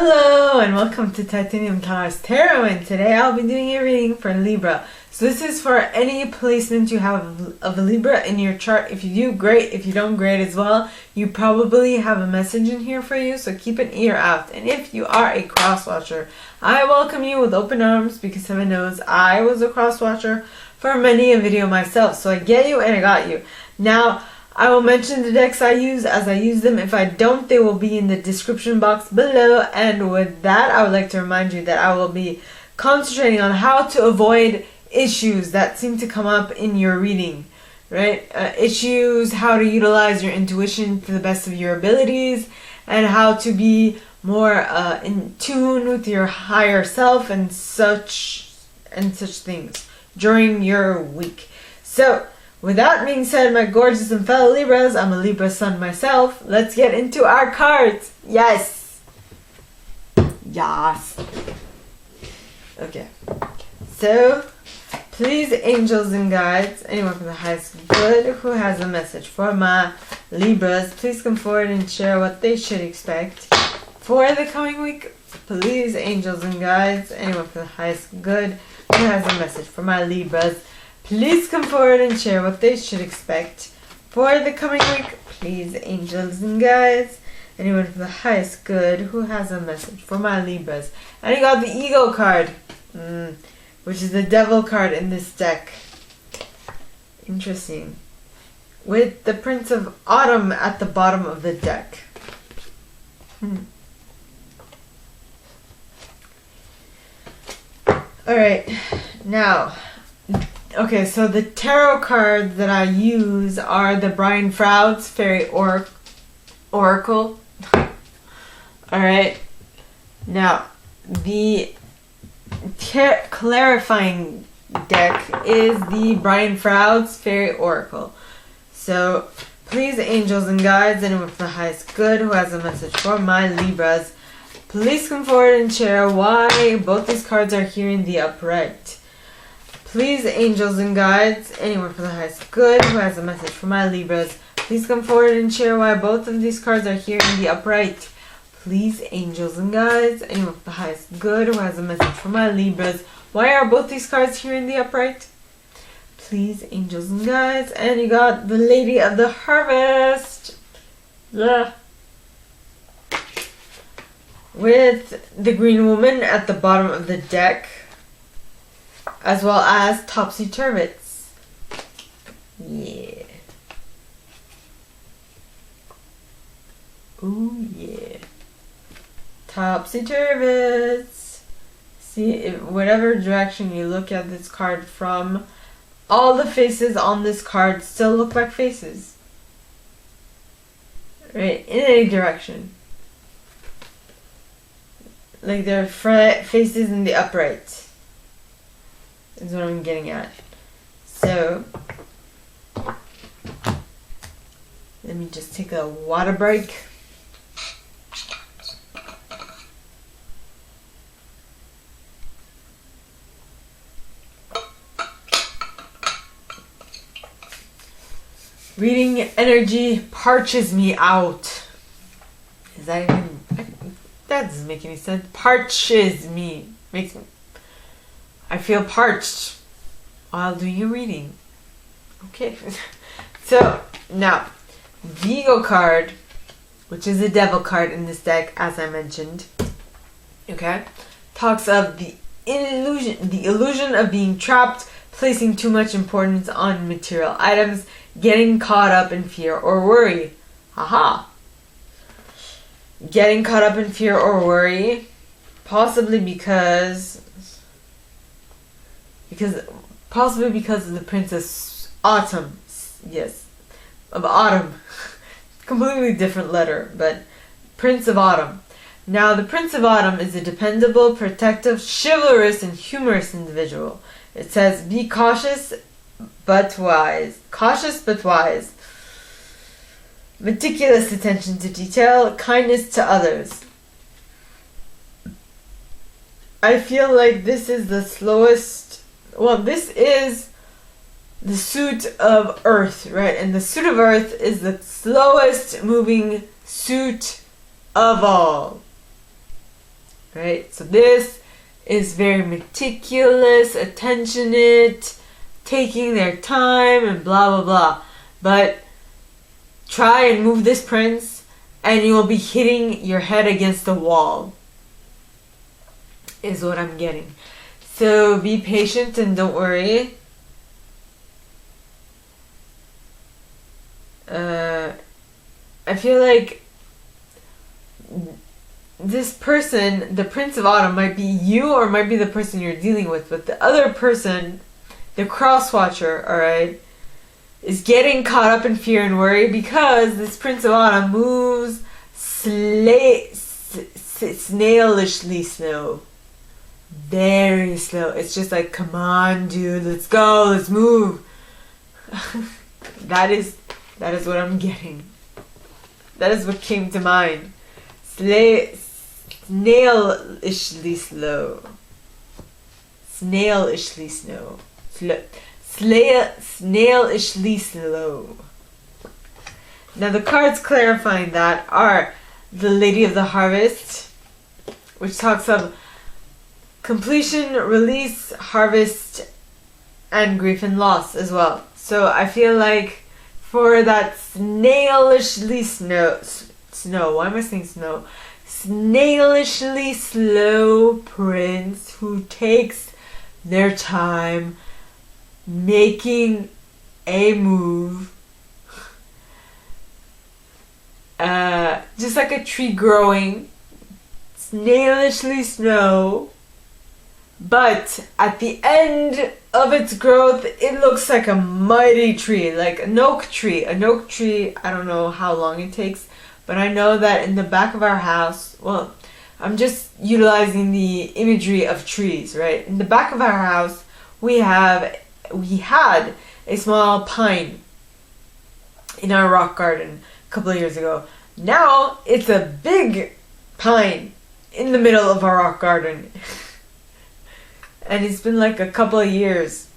Hello and welcome to Titanium Colors Tarot, and today I'll be doing a reading for Libra. So this is for any placement you have of a Libra in your chart. If you do, great. If you don't, great as well. You probably have a message in here for you, so keep an ear out. And if you are a cross watcher, I welcome you with open arms, because heaven knows I was a cross watcher for many a video myself. So I get you and I got you. Now, I will mention the decks I use as I use them. If I don't, they will be in the description box below. And with that, I would like to remind you that I will be concentrating on how to avoid issues that seem to come up in your reading, right? Issues, how to utilize your intuition to the best of your abilities, and how to be more in tune with your higher self and such things during your week. So, with that being said, my gorgeous and fellow Libras, I'm a Libra sun myself. Let's get into our cards. Yes. Yes. Okay. So, please, angels and guides, anyone from the highest good who has a message for my Libras, please come forward and share what they should expect for the coming week. Please, angels and guides, anyone from the highest good who has a message for my Libras, please come forward and share what they should expect for the coming week. Please, angels and guides, anyone from the highest good who has a message for my Libras. And you got the Ego card, which is the Devil card in this deck. Interesting. With the Prince of Autumn at the bottom of the deck. Alright, now... Okay, so the tarot cards that I use are the Brian Froud's Fairy Oracle. Alright, now the clarifying deck is the Brian Froud's Fairy Oracle. So, please, angels and guides, anyone from the highest good who has a message for my Libras, please come forward and share why both these cards are here in the upright. Please, angels and guides, anyone from the highest good who has a message for my Libras, please come forward and share why both of these cards are here in the upright. Please, angels and guides, anyone from the highest good who has a message for my Libras, why are both these cards here in the upright? Please, angels and guides, and you got the Lady of the Harvest. Yeah. With the Green Woman at the bottom of the deck, as well as Topsy Turvets. Yeah. Ooh, yeah. Topsy Turvets. See, whatever direction you look at this card from, all the faces on this card still look like faces. Right? In any direction. Like they're faces in the upright. Is what I'm getting at. So, let me just take a water break. Reading energy parches me out. Is that even... That doesn't make any sense. Parches me. Makes me... I feel parched while doing a reading. Okay. So, now, the Ego card, which is a Devil card in this deck, as I mentioned, okay, talks of the illusion of being trapped, placing too much importance on material items, getting caught up in fear or worry. Aha. Getting caught up in fear or worry, possibly because of the Princess Autumn. Yes. Of Autumn. Completely different letter, but Prince of Autumn. Now, the Prince of Autumn is a dependable, protective, chivalrous, and humorous individual. It says, be cautious but wise. Cautious but wise. Meticulous attention to detail, kindness to others. I feel like this is the slowest... Well, this is the suit of Earth, right? And the suit of Earth is the slowest moving suit of all. right? So this is very meticulous, attentionate, taking their time and blah blah blah. But try and move this prince and you will be hitting your head against the wall, is what I'm getting. So be patient and don't worry. I feel like this person, the Prince of Autumn, might be you or might be the person you're dealing with, but the other person, the cross-watcher, alright, is getting caught up in fear and worry because this Prince of Autumn moves snailishly slow. Very slow. It's just like, come on, dude, let's go, let's move. That is what I'm getting. That is what came to mind. Snailishly slow. Snailishly slow. Snailishly slow. Now the cards clarifying that are the Lady of the Harvest, which talks of completion, release, harvest, and grief and loss as well. So I feel like for that snailishly snow, why am I saying snow? Snailishly slow prince who takes their time making a move, just like a tree growing, snailishly slow, but at the end of its growth it looks like a mighty tree, like an oak tree. An oak tree, I don't know how long it takes, but I know that in the back of our house, well, I'm just utilizing the imagery of trees, right? In the back of our house we had a small pine in our rock garden a couple of years ago. Now it's a big pine in the middle of our rock garden. And it's been like a couple of years,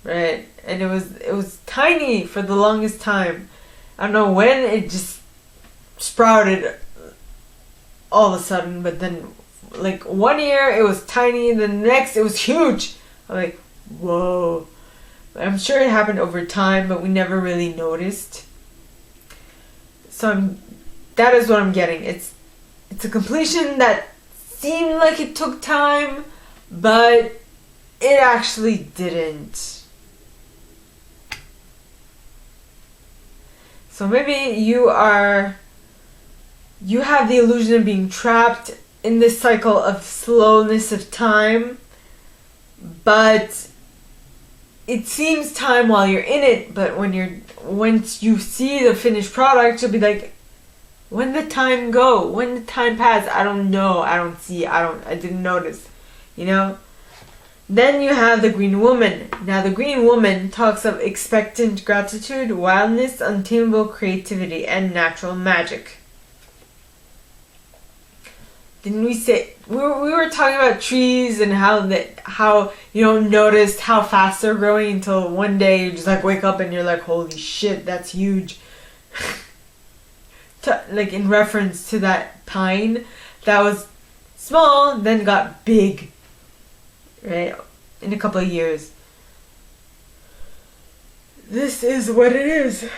right? And it was tiny for the longest time. I don't know when it just sprouted all of a sudden, but then like one year it was tiny, the next it was huge. I'm like, whoa. I'm sure it happened over time, but we never really noticed. So that is what I'm getting. It's a completion that seemed like it took time, but it actually didn't. So maybe you have the illusion of being trapped in this cycle of slowness of time, but it seems time while you're in it, but once you see the finished product, you'll be like, when the time go? When the time pass? I don't know. I don't see. I didn't notice. You know? Then you have the Green Woman. Now the Green Woman talks of expectant gratitude, wildness, untamable creativity, and natural magic. Didn't we say we were talking about trees and how you don't notice how fast they're growing until one day you just like wake up and you're like, holy shit, that's huge. Like in reference to that pine that was small, then got big, right? In a couple of years. This is what it is.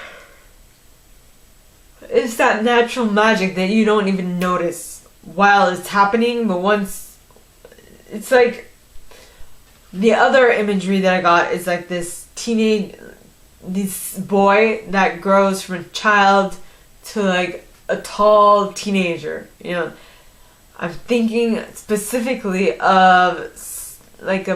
It's that natural magic that you don't even notice while it's happening, but once it's like the other imagery that I got is like this boy that grows from a child to like a tall teenager, you know. I'm thinking specifically of like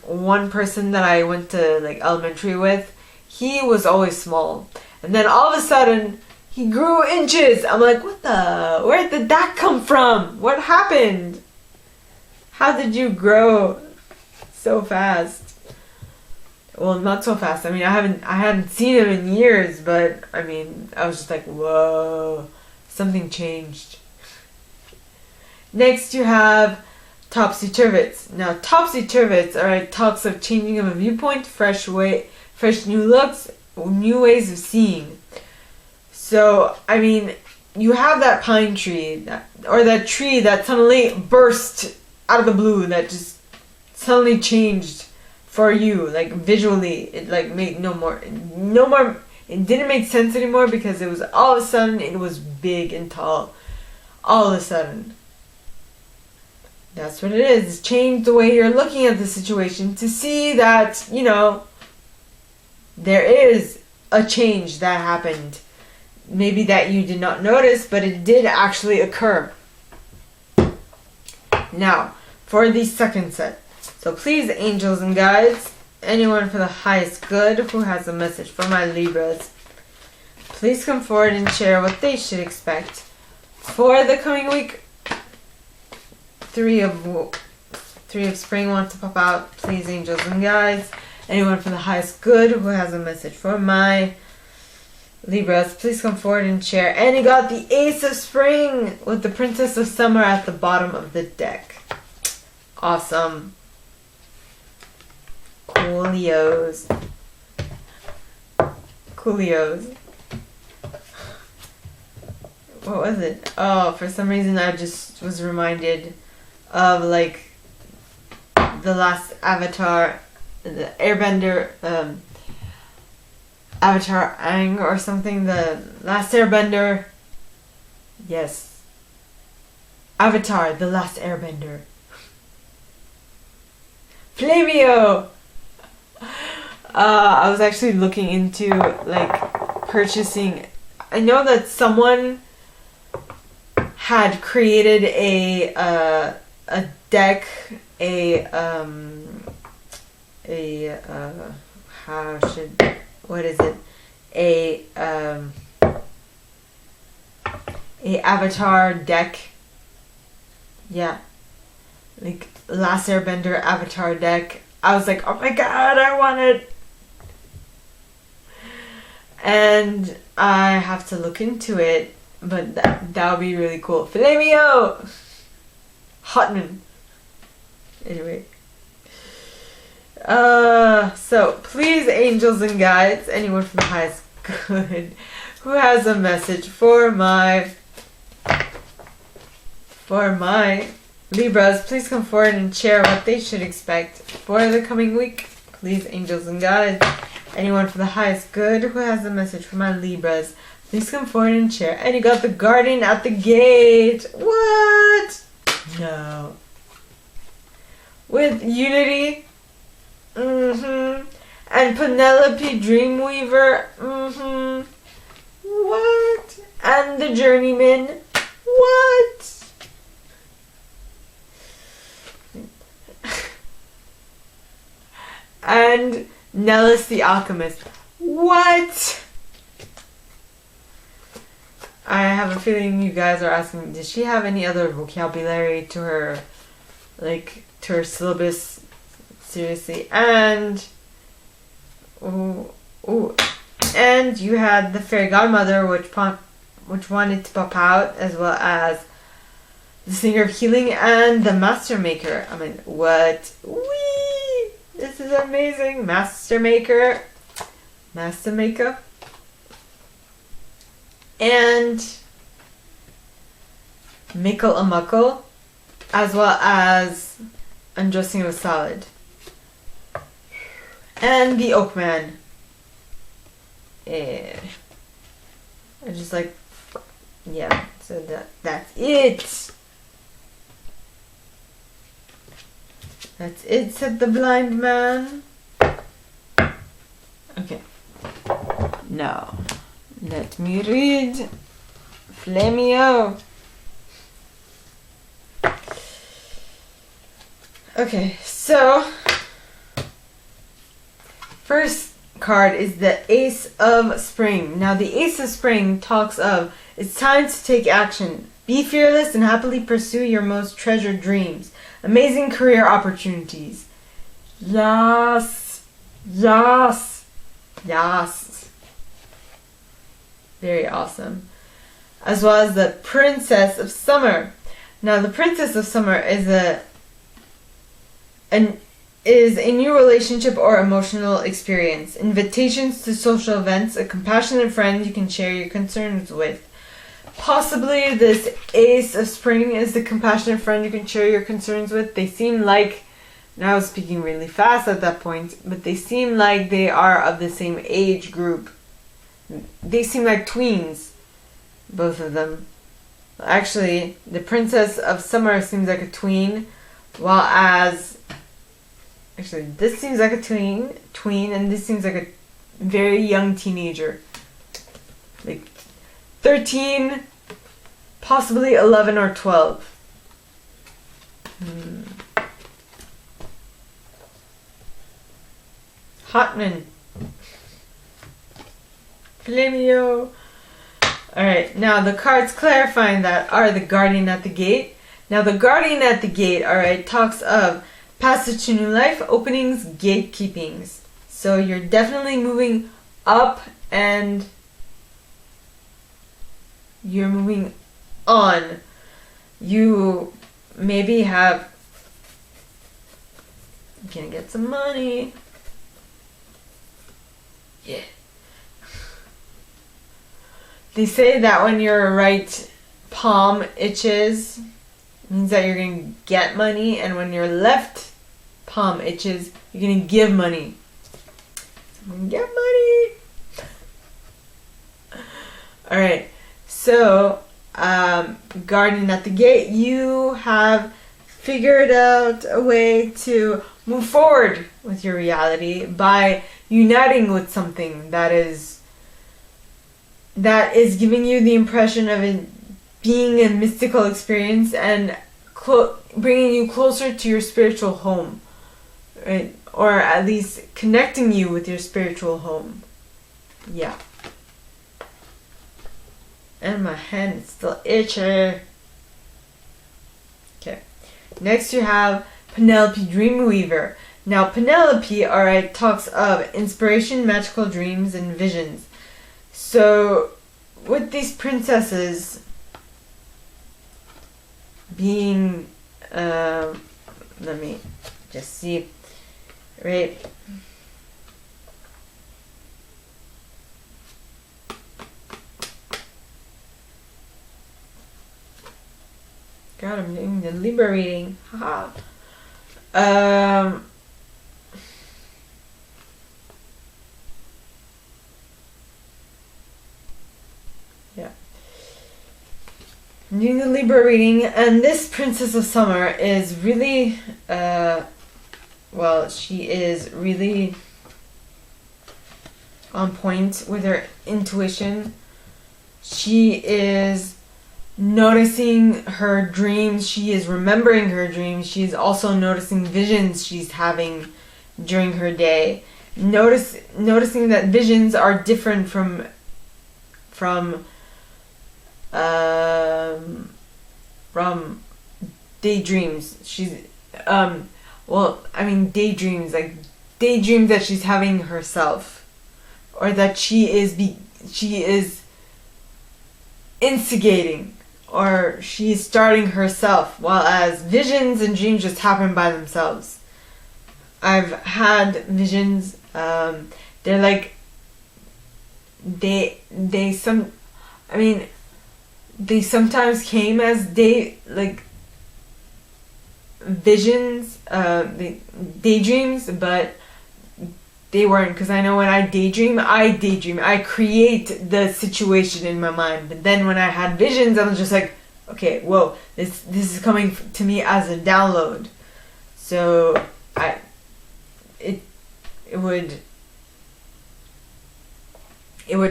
one person that I went to like elementary with. He was always small, and then all of a sudden he grew inches. I'm like, where did that come from? What happened? How did you grow so fast? Well, not so fast. I mean, I hadn't seen him in years, but I mean, I was just like, whoa, something changed. Next you have Topsy Turvets. Now, Topsy Turvets, alright, talks of changing of a viewpoint, fresh new looks, new ways of seeing. So, I mean, you have that pine tree or that tree that suddenly burst out of the blue, that just suddenly changed for you, like visually. It like made no more, it didn't make sense anymore, because it was all of a sudden, it was big and tall all of a sudden. That's what it is. Change the way you're looking at the situation to see that, you know, there is a change that happened. Maybe that you did not notice, but it did actually occur. Now, for the second set. So please, angels and guides, anyone for the highest good who has a message for my Libras, please come forward and share what they should expect for the coming week. Three of spring wants to pop out. Please, angels and guides, anyone for the highest good who has a message for my Libras, please come forward and share. And you got the Ace of Spring with the Princess of Summer at the bottom of the deck. Awesome. Coolios. What was it? Oh, for some reason I just was reminded of like the last Avatar, the Airbender, Avatar Aang or something, the last Airbender. Yes. Avatar, the last Airbender. Flamio! I was actually looking into like purchasing. I know that someone had created a deck, a Avatar deck. Yeah. Like Last Airbender Avatar deck. I was like, oh my god, I want it. And I have to look into it, but that would be really cool. Flamio! Hotman. Anyway. So please, angels and guides, anyone from the highest good who has a message for my Libras, please come forward and share what they should expect for the coming week. Please, angels and guides, anyone for the highest good who has a message for my Libras, please come forward and share. And you got the Guardian at the gate. What? No. With Unity. And Penelope Dreamweaver. What? And the Journeyman. What? And Nellis the Alchemist. What? I have a feeling you guys are asking, does she have any other vocabulary to her, like, to her syllabus? Seriously. And and you had the Fairy Godmother, which wanted to pop out, as well as the Singer of Healing and the Master Maker. I mean, what? Whee! This is amazing. Master Maker. And Mickle a Muckle, as well as Undressing of a Salad. And the Oakman. I just like, yeah, so that's it. That's it, said the blind man. Okay. Now, let me read Flamio. Okay, so first card is the Ace of Spring. Now the Ace of Spring talks of, it's time to take action. Be fearless and happily pursue your most treasured dreams. Amazing career opportunities. Yes. Very awesome. As well as the Princess of Summer. Now the Princess of Summer is a new relationship or emotional experience. Invitations to social events, a compassionate friend you can share your concerns with. Possibly this Ace of Spring is the compassionate friend you can share your concerns with. They seem like, and I was speaking really fast at that point, but they seem like they are of the same age group. They seem like tweens, both of them. Actually, the Princess of Summer seems like a tween, while as... Actually, this seems like a tween, and this seems like a very young teenager. Like 13, possibly 11 or 12. Hotman. Flamio. Alright, now the cards clarifying that are the Guardian at the Gate. Now the Guardian at the Gate, alright, talks of passage to new life, openings, gatekeepings. So you're definitely moving up and you're moving on. You maybe have... You can get some money. Yeah. They say that when your right palm itches, it means that you're going to get money, and when your left palm itches, you're going to give money. So I'm going to get money. Alright, so, Guardian at the Gate, you have figured out a way to move forward with your reality by uniting with something that is giving you the impression of it being a mystical experience and bringing you closer to your spiritual home, right? Or at least connecting you with your spiritual home. Yeah. And my hand is still itchy. Okay. Next you have Penelope Dreamweaver. Now Penelope, alright, talks of inspiration, magical dreams, and visions. So, with these princesses being, let me just see, right? God, I'm doing the Libra reading. Haha. Yeah. I'm doing the Libra reading, and this Princess of Summer is really, well, she is really on point with her intuition. She is noticing her dreams. She is remembering her dreams. She is also noticing visions she's having during her day. Noticing that visions are different from daydreams. She's well, I mean daydreams, like daydreams that she's having herself, or that she is instigating, or she's starting herself, while as visions and dreams just happen by themselves. I've had visions, they're like, they sometimes came as visions, daydreams, but they weren't, because I know when I daydream, I create the situation in my mind. But then when I had visions, I was just like, okay, whoa, this is coming to me as a download. So it would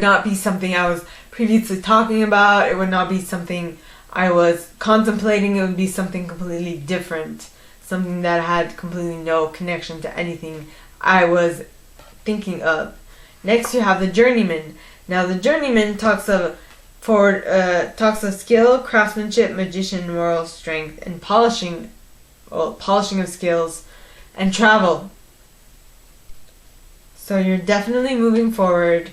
not be something I was previously talking about. It would not be something I was contemplating. It would be something completely different. Something that had completely no connection to anything I was thinking of. Next you have the Journeyman. Now the Journeyman talks of skill, craftsmanship, magician, moral strength, and polishing of skills, and travel. So you're definitely moving forward,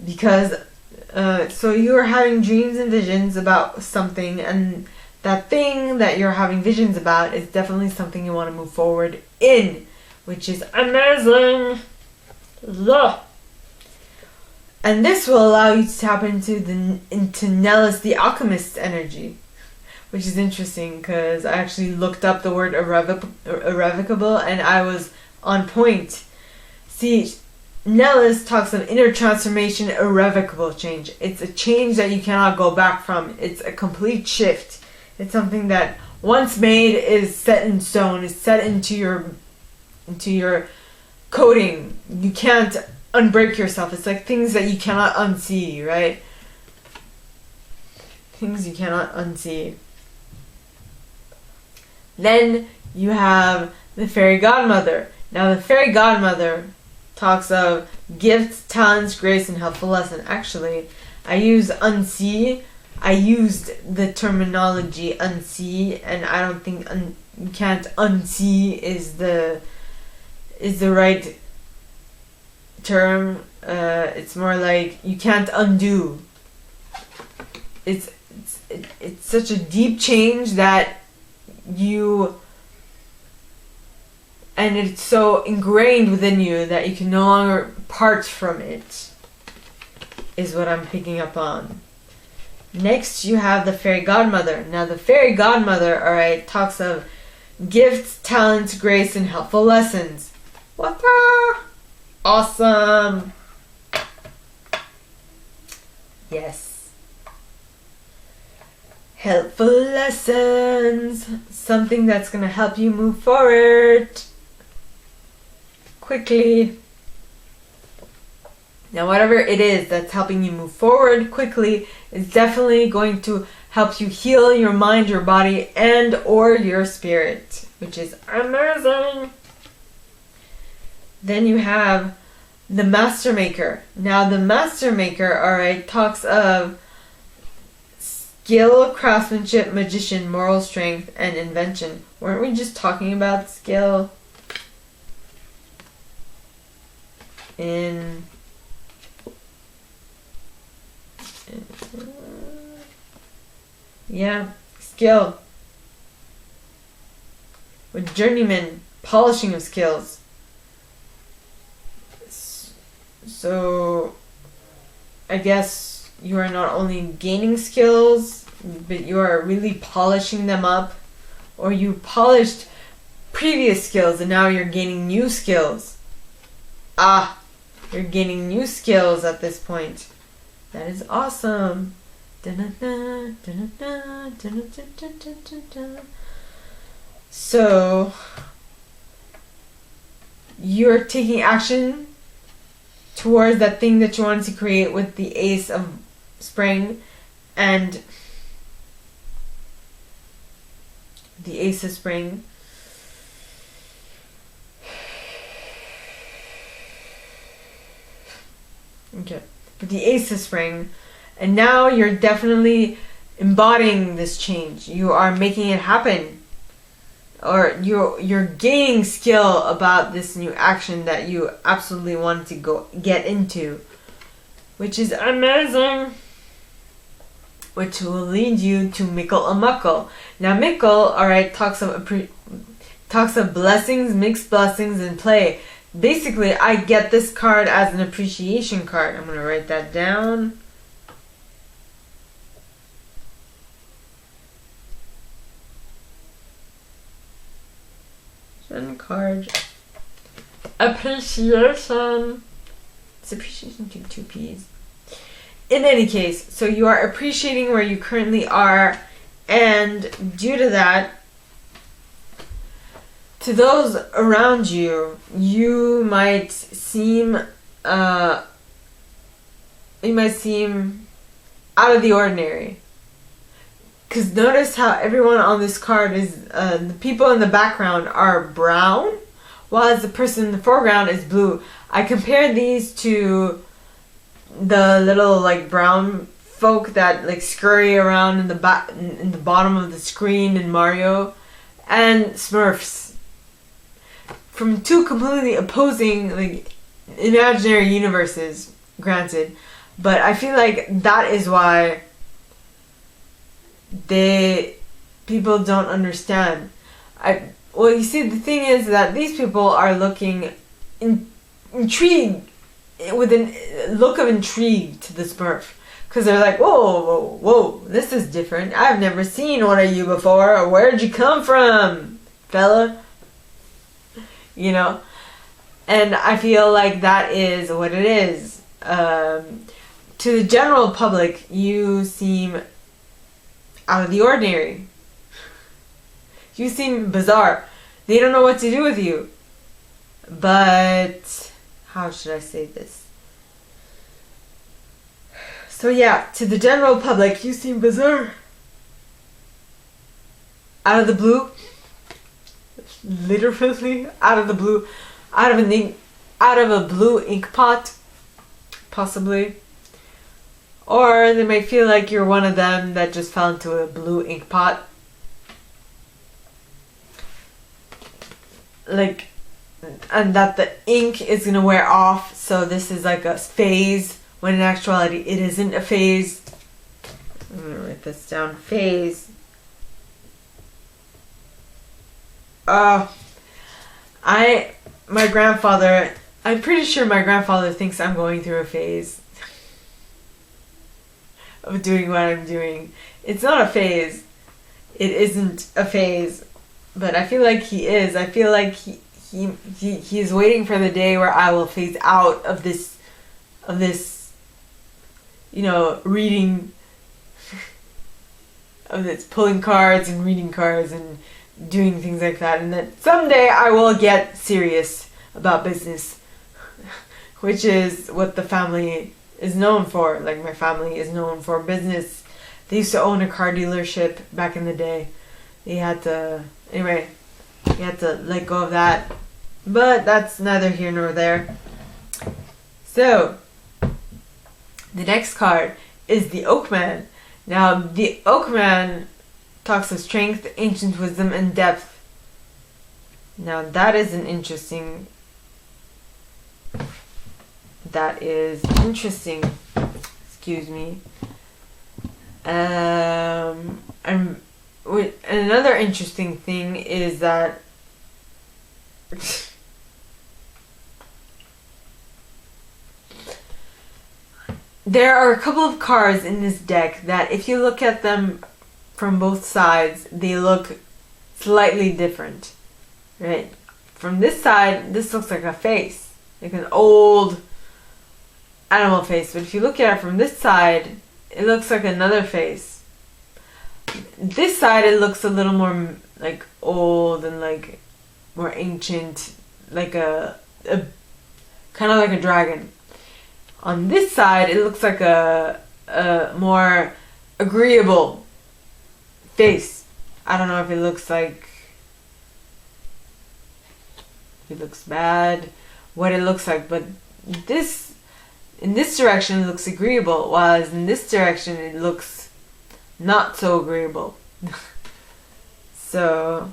because so you are having dreams and visions about something, and that thing that you're having visions about is definitely something you want to move forward in, which is amazing. And this will allow you to tap into Nellis the Alchemist's energy, which is interesting because I actually looked up the word irrevocable and I was on point. See, Nellis talks of inner transformation, irrevocable change. It's a change that you cannot go back from. It's a complete shift. It's something that once made is set in stone, is set into your coding. You can't unbreak yourself. It's like things that you cannot unsee, right? Things you cannot unsee. Then you have the Fairy Godmother. Now the Fairy Godmother talks of gifts, talents, grace, and helpful lesson. Actually, I use unsee. I used the terminology unsee, and I don't think you can't unsee is the right term. It's more like you can't undo. It's such a deep change that and it's so ingrained within you that you can no longer part from it, is what I'm picking up on. Next, you have the Fairy Godmother. Now, the Fairy Godmother, alright, talks of gifts, talents, grace, and helpful lessons. What? Awesome! Yes. Helpful lessons. Something that's going to help you move forward quickly. Now, whatever it is that's helping you move forward quickly is definitely going to help you heal your mind, your body, and or your spirit, which is amazing. Then you have the Master Maker. Now, the Master Maker, alright, talks of skill, craftsmanship, magician, moral strength, and invention. Weren't we just talking about skill in yeah, skill with Journeyman, polishing of skills. So I guess you are not only gaining skills, but you are really polishing them up, or you polished previous skills and now you're gaining new skills. You're gaining new skills at this point. That is awesome. So you're taking action towards that thing that you wanted to create with the Ace of Spring and the Ace of Spring. Okay, with the Ace of Spring, and now you're definitely embodying this change. You are making it happen, or you're gaining skill about this new action that you absolutely want to get into, which is amazing. Which will lead you to Mickle a Muckle. Now Mickle, alright, talks of blessings, mixed blessings, and play. Basically, I get this card as an appreciation card. I'm going to write that down. Card. Appreciation. It's appreciation to 2 P's. In any case, so you are appreciating where you currently are, and due to that, to those around you, you might seem out of the ordinary. Because notice how everyone on this card is, the people in the background are brown, while the person in the foreground is blue. I compared these to the little like brown folk that like scurry around in the bottom of the screen in Mario, and Smurfs. From 2 completely opposing like imaginary universes, granted, but I feel like that is why people don't understand. Well, you see, the thing is that these people are looking intrigued with a look of intrigue to the Smurf. Because they're like, whoa, whoa, whoa, this is different. I've never seen one of you before. Where'd you come from, fella? You know? And I feel like that is what it is. To the general public, you seem out of the ordinary. You seem bizarre. They don't know what to do with you. But, how should I say this? So yeah, to the general public, you seem bizarre. Out of the blue. Literally, out of the blue. Out of a blue ink pot. Possibly. Or they may feel like you're one of them that just fell into a blue ink pot. Like, and that the ink is gonna wear off, so this is like a phase, when in actuality it isn't a phase. I'm gonna write this down. Phase. My grandfather, I'm pretty sure my grandfather thinks I'm going through a phase of doing what I'm doing. It's not a phase. It isn't a phase. But I feel like he is. I feel like he's waiting for the day where I will phase out of this, you know, reading, of this pulling cards and reading cards and doing things like that, and that someday I will get serious about business, which is what the family is known for. Like, my family is known for business. They used to own a car dealership back in the day. They had to, anyway, you had to let go of that, but that's neither here nor there. So, the next card is the Oakman. Now, the Oakman talks of strength, ancient wisdom, and depth. Now, that is an interesting... That is interesting. Excuse me. And another interesting thing is that there are a couple of cards in this deck that, if you look at them from both sides, they look slightly different, right? From this side, this looks like a face, like an old animal face. But if you look at it from this side, it looks like another face. This side, it looks a little more like old and like more ancient, like a kind of like a dragon. On this side, it looks like a more agreeable face. I don't know if it looks like, if it looks bad, what it looks like, but this, in this direction, it looks agreeable, whereas in this direction, it looks not so agreeable. So,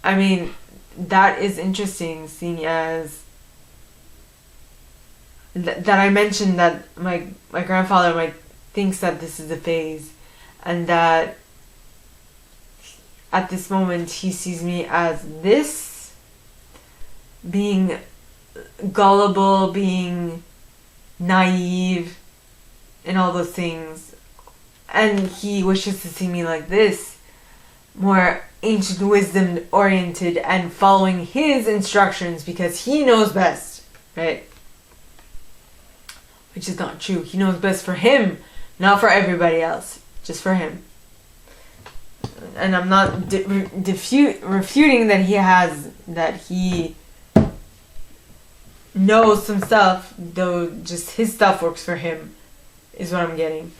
I mean, that is interesting, seeing as that I mentioned that my grandfather thinks that this is a phase, and that at this moment he sees me as this, being gullible, being naive, and all those things, and he wishes to see me like this, more ancient wisdom oriented and following his instructions because he knows best, right? Which is not true. He knows best for him, not for everybody else, just for him. And I'm not refuting that he knows some stuff, though just his stuff works for him, is what I'm getting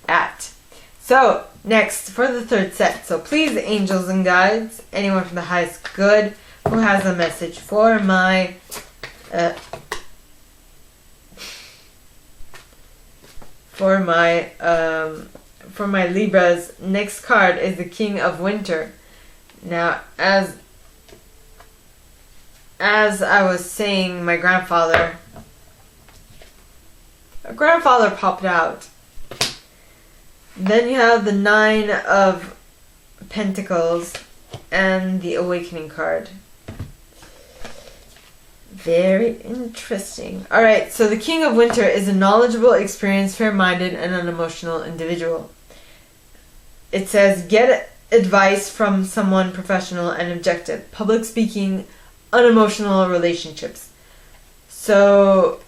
at. So, next, for the third set. So please, angels and guides, anyone from the highest good who has a message for my for my Libras. Next card is the King of Winter. Now, as I was saying, my grandfather popped out. Then you have the Nine of Pentacles and the Awakening card. Very interesting. Alright, so the King of Winter is a knowledgeable, experienced, fair-minded, and unemotional individual. It says, get advice from someone professional and objective. Public speaking, unemotional relationships. So,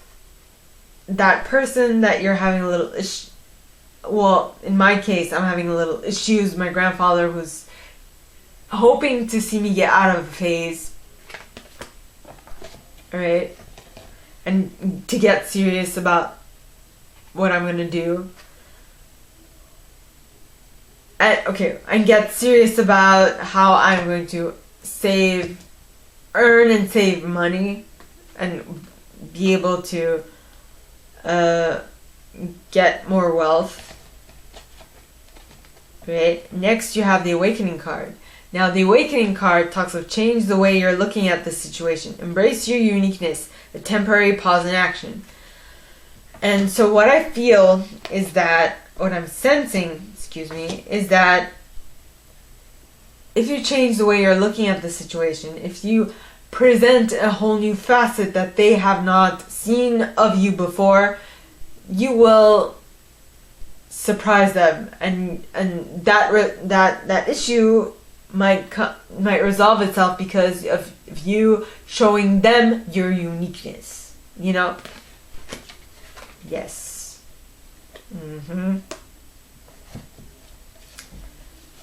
that person that you're having a little well, in my case, I'm having a little issues. My grandfather who's hoping to see me get out of a phase. Alright? And to get serious about what I'm going to do. And get serious about how I'm going to earn and save money and be able to get more wealth. Right? Next you have the Awakening card. Now the Awakening card talks of change the way you're looking at the situation. Embrace your uniqueness, a temporary pause in action. And so what I feel is that, what I'm sensing, is that if you change the way you're looking at the situation, if you present a whole new facet that they have not seen of you before, you will surprise them, and that issue might resolve itself because of you showing them your uniqueness. You know? Yes.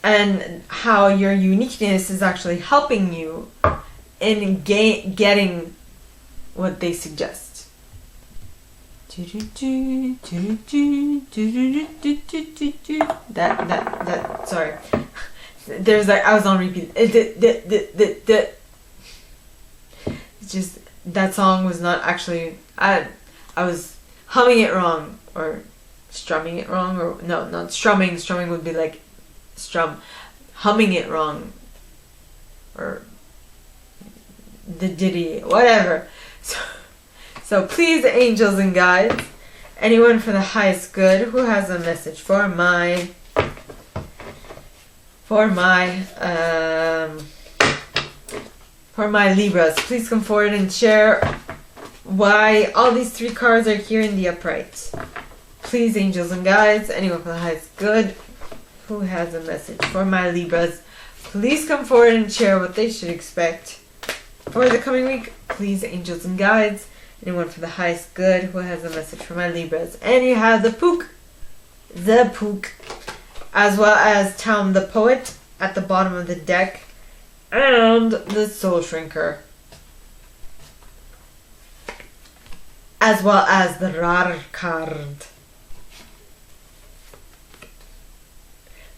And how your uniqueness is actually helping you in getting what they suggest. That sorry. There's like, I was on repeat. It's just, that song was not actually, I was humming it wrong, or strumming it wrong, or no, not strumming. Strumming would be like strum. Humming it wrong, or the ditty, whatever. So please, angels and guides, anyone for the highest good who has a message for my Libras, please come forward and share why all these three cards are here in the upright. Please, angels and guides, anyone for the highest good who has a message for my Libras, please come forward and share what they should expect for the coming week. Please, angels and guides, anyone for the highest good who has a message for my Libras. And you have the Pook, as well as Town the Poet at the bottom of the deck, and the Soul Shrinker, as well as the Rar card.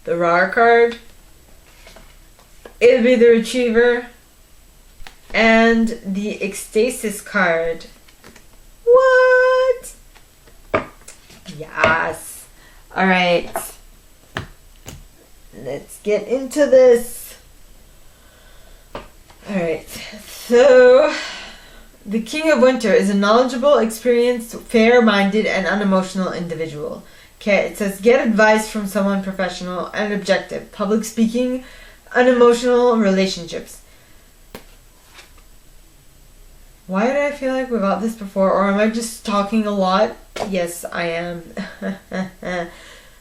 The Rar card, it'll be the Retriever, and the Ecstasis card. What? Yes. Alright. Let's get into this. Alright. So, the King of Winter is a knowledgeable, experienced, fair-minded, and unemotional individual. Okay, it says, get advice from someone professional and objective. Public speaking, unemotional relationships. Why did I feel like we got this before? Or am I just talking a lot? Yes, I am.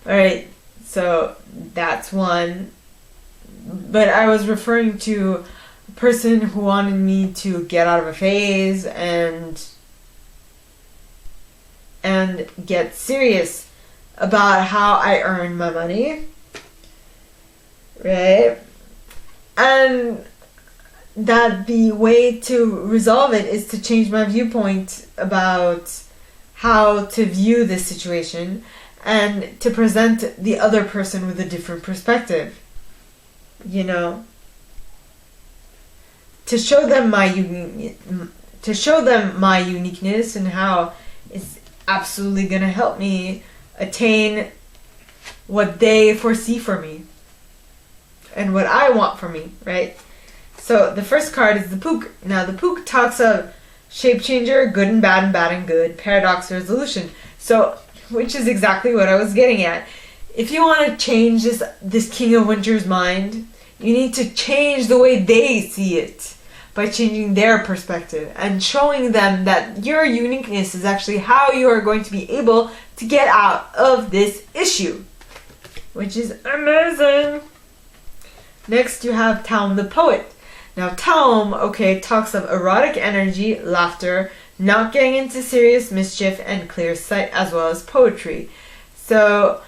Alright, so that's one. But I was referring to a person who wanted me to get out of a phase and get serious about how I earn my money. Right? And that the way to resolve it is to change my viewpoint about how to view this situation and to present the other person with a different perspective. You know? To show them my uniqueness and how it's absolutely going to help me attain what they foresee for me and what I want for me, right? So the first card is the Pook. Now the Pook talks of shape changer, good and bad and good, paradox, resolution. So, which is exactly what I was getting at. If you want to change this King of Winter's mind, you need to change the way they see it by changing their perspective and showing them that your uniqueness is actually how you are going to be able to get out of this issue, which is amazing. Next, you have Taum the Poet. Now, Taum, okay, talks of erotic energy, laughter, not getting into serious mischief, and clear sight, as well as poetry. So,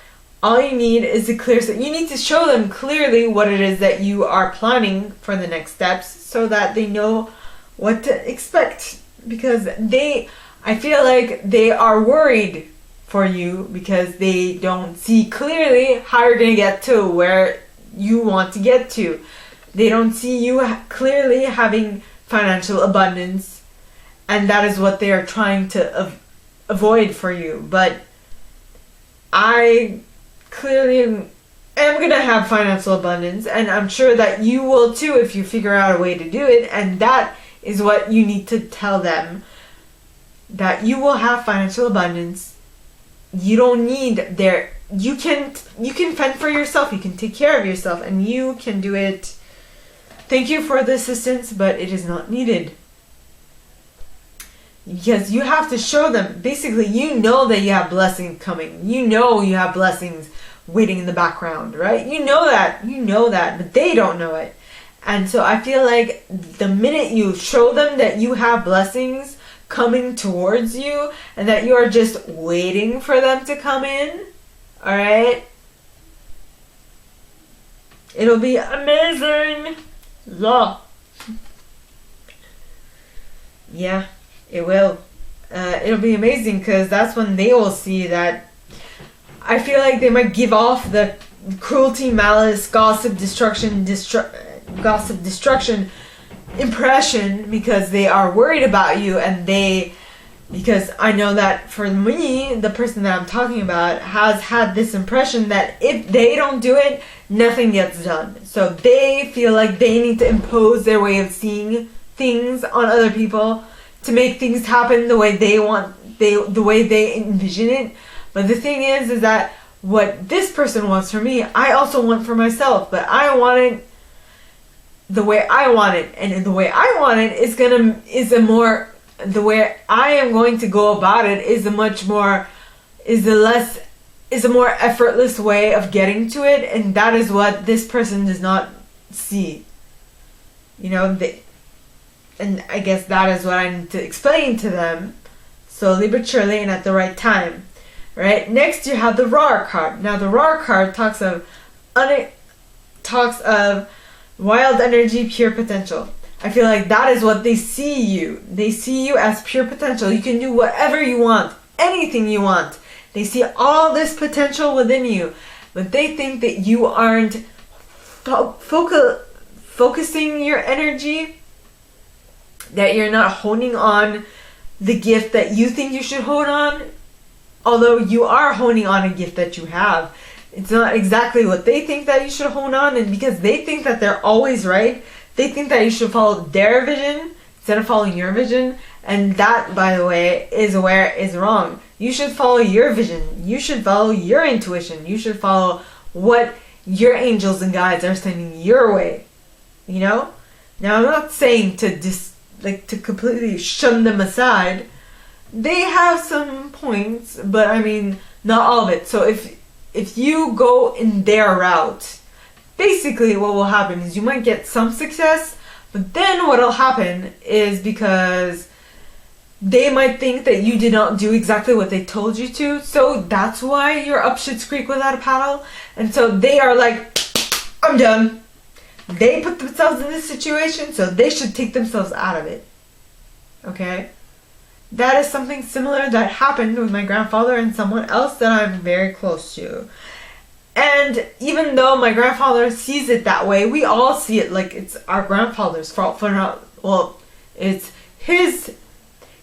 all you need is a clear sight. You need to show them clearly what it is that you are planning for the next steps so that they know what to expect. Because I feel like they are worried for you because they don't see clearly how you're going to get to where you want to get to. They don't see you clearly having financial abundance, and that is what they are trying to avoid for you. But I clearly am going to have financial abundance, and I'm sure that you will too if you figure out a way to do it. And that is what you need to tell them, that you will have financial abundance. You don't need you can fend for yourself, you can take care of yourself, and you can do it. Thank you for the assistance, but it is not needed. Because you have to show them, basically, you know that you have blessings coming. You know you have blessings waiting in the background, right? You know that, but they don't know it. And so I feel like the minute you show them that you have blessings coming towards you and that you are just waiting for them to come in, all right? It'll be amazing. Yeah, it will. It'll be amazing because that's when they will see that. I feel like they might give off the cruelty, malice, gossip, destruction impression because they are worried about you, and because I know that for me, the person that I'm talking about has had this impression that if they don't do it, nothing gets done. So they feel like they need to impose their way of seeing things on other people to make things happen the way they want, the way they envision it. But the thing is that what this person wants for me, I also want for myself. But I want it the way I want it, and the way I want it the way I am going to go about it is a more effortless way of getting to it, and that is what this person does not see. And I guess that is what I need to explain to them, slowly but surely and at the right time. Right? Next, you have the Rar card. Now, the Rar card talks of wild energy, pure potential. I feel like that is what they see you. They see you as pure potential. You can do whatever you want, anything you want. They see all this potential within you, but they think that you aren't focusing your energy, that you're not honing on the gift that you think you should hone on, although you are honing on a gift that you have. It's not exactly what they think that you should hone on, and because they think that they're always right, they think that you should follow their vision instead of following your vision, and that, by the way, is where it's wrong. You should follow your vision. You should follow your intuition. You should follow what your angels and guides are sending your way. Now, I'm not saying to completely shun them aside. They have some points, but I mean, not all of it. So if you go in their route, basically what will happen is you might get some success, but then what will happen is, because they might think that you did not do exactly what they told you to, so that's why you're up Schitt's Creek without a paddle. And so they are like, I'm done. They put themselves in this situation, so they should take themselves out of it. Okay? That is something similar that happened with my grandfather and someone else that I'm very close to. And even though my grandfather sees it that way, we all see it like it's our grandfather's fault for not, it's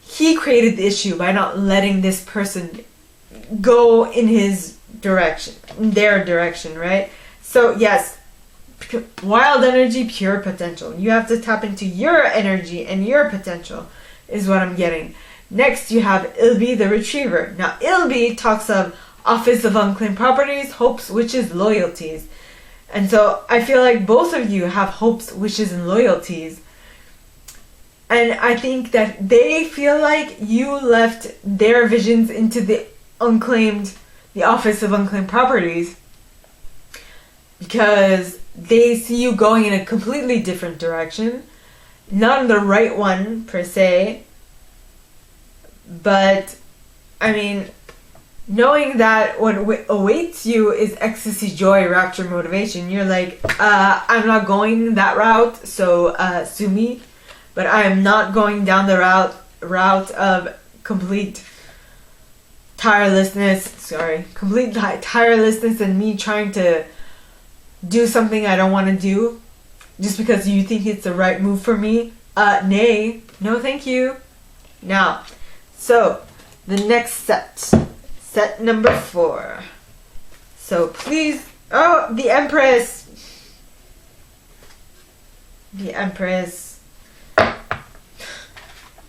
he created the issue by not letting this person go in their direction, right? So yes, wild energy, pure potential. You have to tap into your energy and your potential is what I'm getting. Next, you have Ilby the Retriever. Now, Ilby talks of Office of Unclaimed Properties, hopes, wishes, loyalties. And so I feel like both of you have hopes, wishes, and loyalties. And I think that they feel like you left their visions into the Office of Unclaimed Properties, because they see you going in a completely different direction. Not in the right one, per se. But, I mean, knowing that what awaits you is ecstasy, joy, rapture, motivation, you're like, I'm not going that route, so sue me. But I am not going down the route of complete tirelessness and me trying to do something I don't want to do just because you think it's the right move for me. Nay, no thank you. Now, so the next set number 4. So please, oh, the Empress.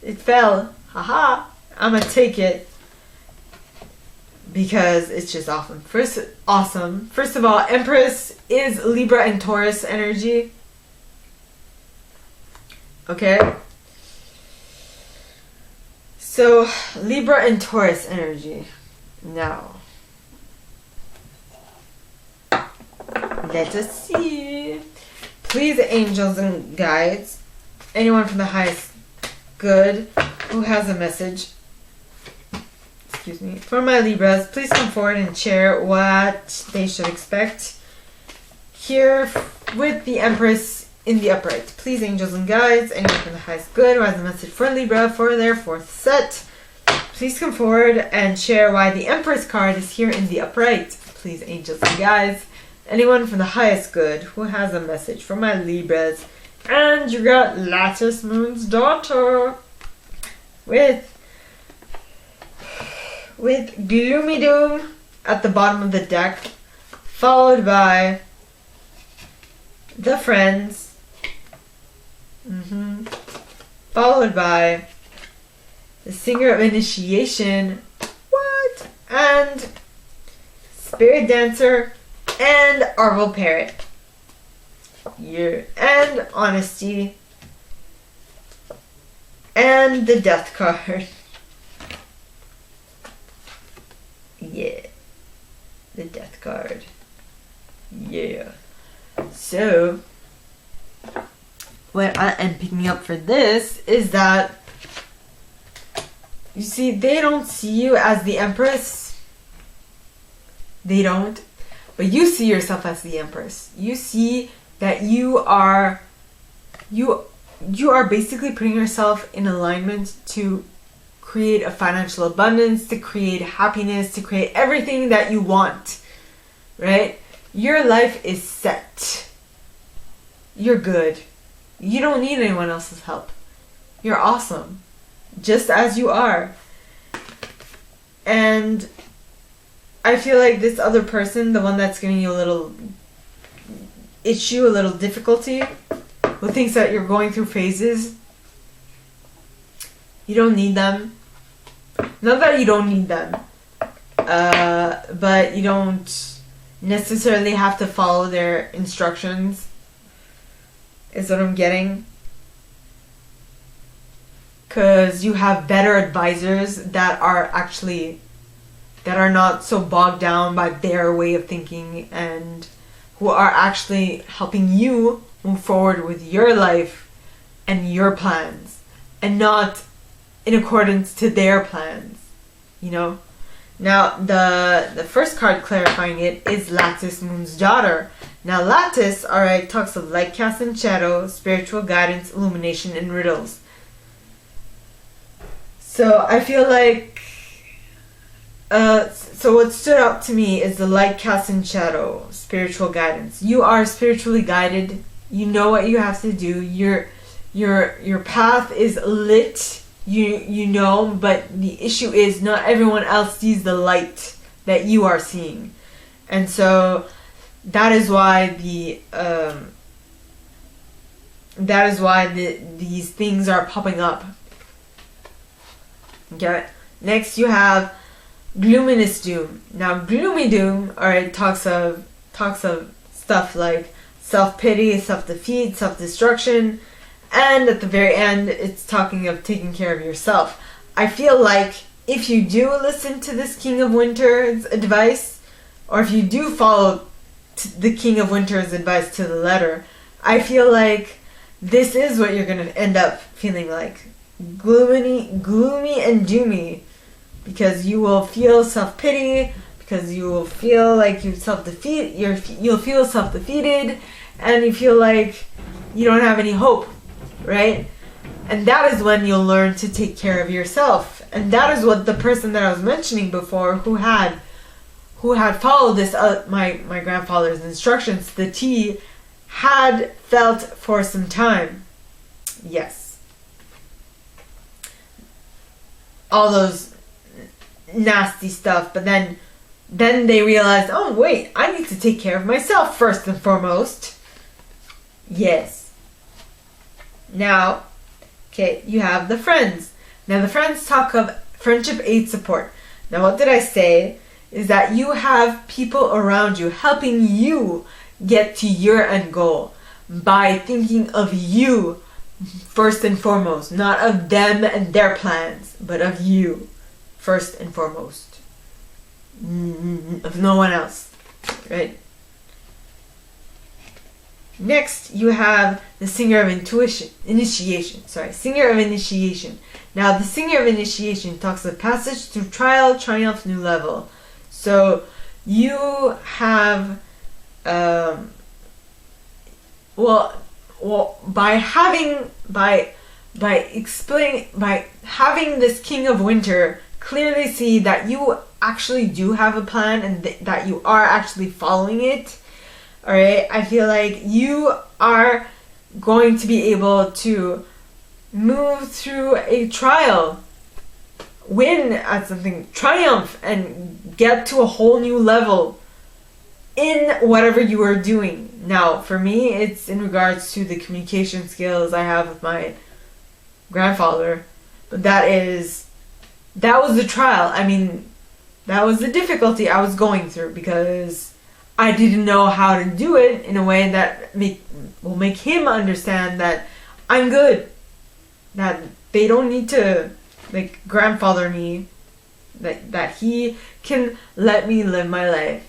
It fell. Haha. I'm gonna take it because it's just awesome. First of all, Empress is Libra and Taurus energy. Okay. So, Libra and Taurus energy. Now, let us see. Please, angels and guides, anyone from the highest good who has a message, excuse me, for my Libras, please come forward and share what they should expect here with the Empress in the upright. Please, angels and guides, anyone from the highest good who has a message for Libra for their 4th set, please come forward and share why the Empress card is here in the upright. Please, angels and guides, anyone from the highest good who has a message for my Libras. And you got Lattice Moon's Daughter with Gloomy Doom at the bottom of the deck, followed by the Friends, followed by the Singer of Initiation, what? And Spirit Dancer and Arvel Parrot. And Honesty and the Death card. Yeah, the Death card. Yeah. So what I am picking up for this is that, you see, they don't see you as the Empress. They don't. But you see yourself as the Empress. You see that you are basically putting yourself in alignment to create a financial abundance, to create happiness, to create everything that you want, right? Your life is set. You're good. You don't need anyone else's help. You're awesome, just as you are. And I feel like this other person, the one that's giving you a little issue, a little difficulty, who thinks that you're going through phases, you don't need them. Not that you don't need them, but you don't necessarily have to follow their instructions, is what I'm getting. Because you have better advisors that are not so bogged down by their way of thinking, and who are actually helping you move forward with your life and your plans, and not in accordance to their plans, you know? Now, the first card clarifying it is Lattice Moon's Daughter. Now, Lattice, alright, talks of light, cast, and shadow, spiritual guidance, illumination, and riddles. So, I feel like, so what stood out to me is the light, cast, and shadow, spiritual guidance. You are spiritually guided. You know what you have to do. Your path is lit. You know, but the issue is not everyone else sees the light that you are seeing. And so that is why these things are popping up. Okay. Next you have Gloominess Doom. Now, Gloomy Doom, alright, talks of stuff like self-pity, self-defeat, self-destruction, And at the very end, it's talking of taking care of yourself. I feel like if you do listen to this King of Winter's advice, or if you do follow the King of Winter's advice to the letter, I feel like this is what you're going to end up feeling like. Gloomy and doomy. Because you will feel self-pity, because you will feel like you'll feel self-defeated, and you feel like you don't have any hope, right? And that is when you'll learn to take care of yourself. And that is what the person that I was mentioning before, who had followed this my grandfather's instructions to the T, had felt for some time. Yes. All those nasty stuff, but then they realized, oh wait, I need to take care of myself first and foremost. Yes. Now, okay, you have the friends. Now the friends talk of friendship, aid, support. Now what did I say? Is that you have people around you helping you get to your end goal by thinking of you first and foremost, not of them and their plans, but of you first and foremost, of no one else, right? Next, you have the Singer of Initiation. Now, the Singer of Initiation talks of passage through trial, triumph, new level. So, you have, by having this King of Winter clearly see that you actually do have a plan and that you are actually following it. Alright, I feel like you are going to be able to move through a trial, win at something, triumph, and get to a whole new level in whatever you are doing. Now, for me, it's in regards to the communication skills I have with my grandfather, but that was the trial. I mean, that was the difficulty I was going through because I didn't know how to do it in a way that will make him understand that I'm good. That they don't need to grandfather me. That he can let me live my life.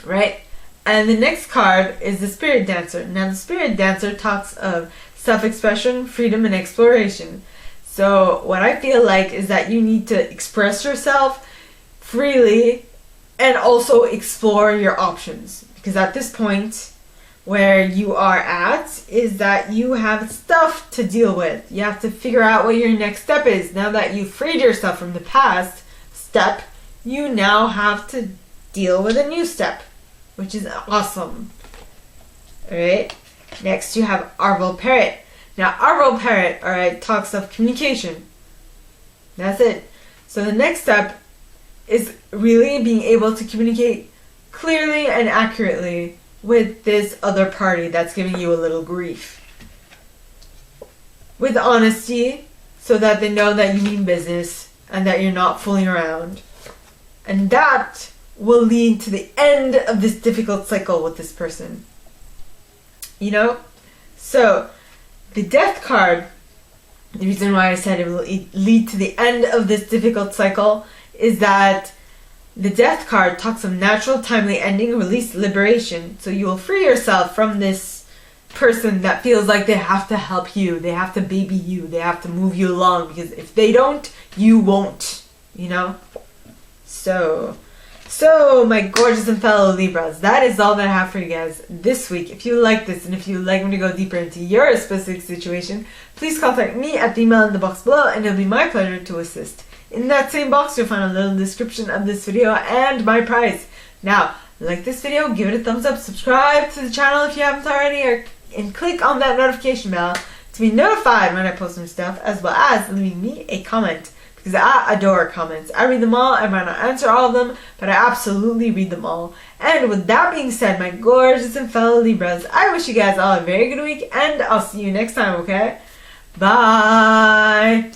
Right? And the next card is the Spirit Dancer. Now the Spirit Dancer talks of self-expression, freedom, and exploration. So what I feel like is that you need to express yourself freely and also explore your options. Because at this point where you are at is that you have stuff to deal with. You have to figure out what your next step is. Now that you've freed yourself from the past step, you now have to deal with a new step, which is awesome. Alright, next you have Arval Parrot. Now, Arval Parrot, alright, talks of communication. That's it. So the next step is really being able to communicate clearly and accurately with this other party that's giving you a little grief. With honesty, so that they know that you mean business and that you're not fooling around. And that will lead to the end of this difficult cycle with this person. You know? So, the Death card, the reason why I said it will lead to the end of this difficult cycle is that the Death card talks of natural, timely ending, release, liberation. So you will free yourself from this person that feels like they have to help you, they have to baby you, they have to move you along, because if they don't, you won't, you know? So, my gorgeous and fellow Libras, that is all that I have for you guys this week. If you like this and if you'd like me to go deeper into your specific situation, please contact me at the email in the box below and it'll be my pleasure to assist. In that same box, you'll find a little description of this video and my price. Now, like this video, give it a thumbs up, subscribe to the channel if you haven't already, and click on that notification bell to be notified when I post new stuff, as well as leaving me a comment. Because I adore comments. I read them all. I might not answer all of them, but I absolutely read them all. And with that being said, my gorgeous and fellow Libras, I wish you guys all a very good week, and I'll see you next time, okay? Bye!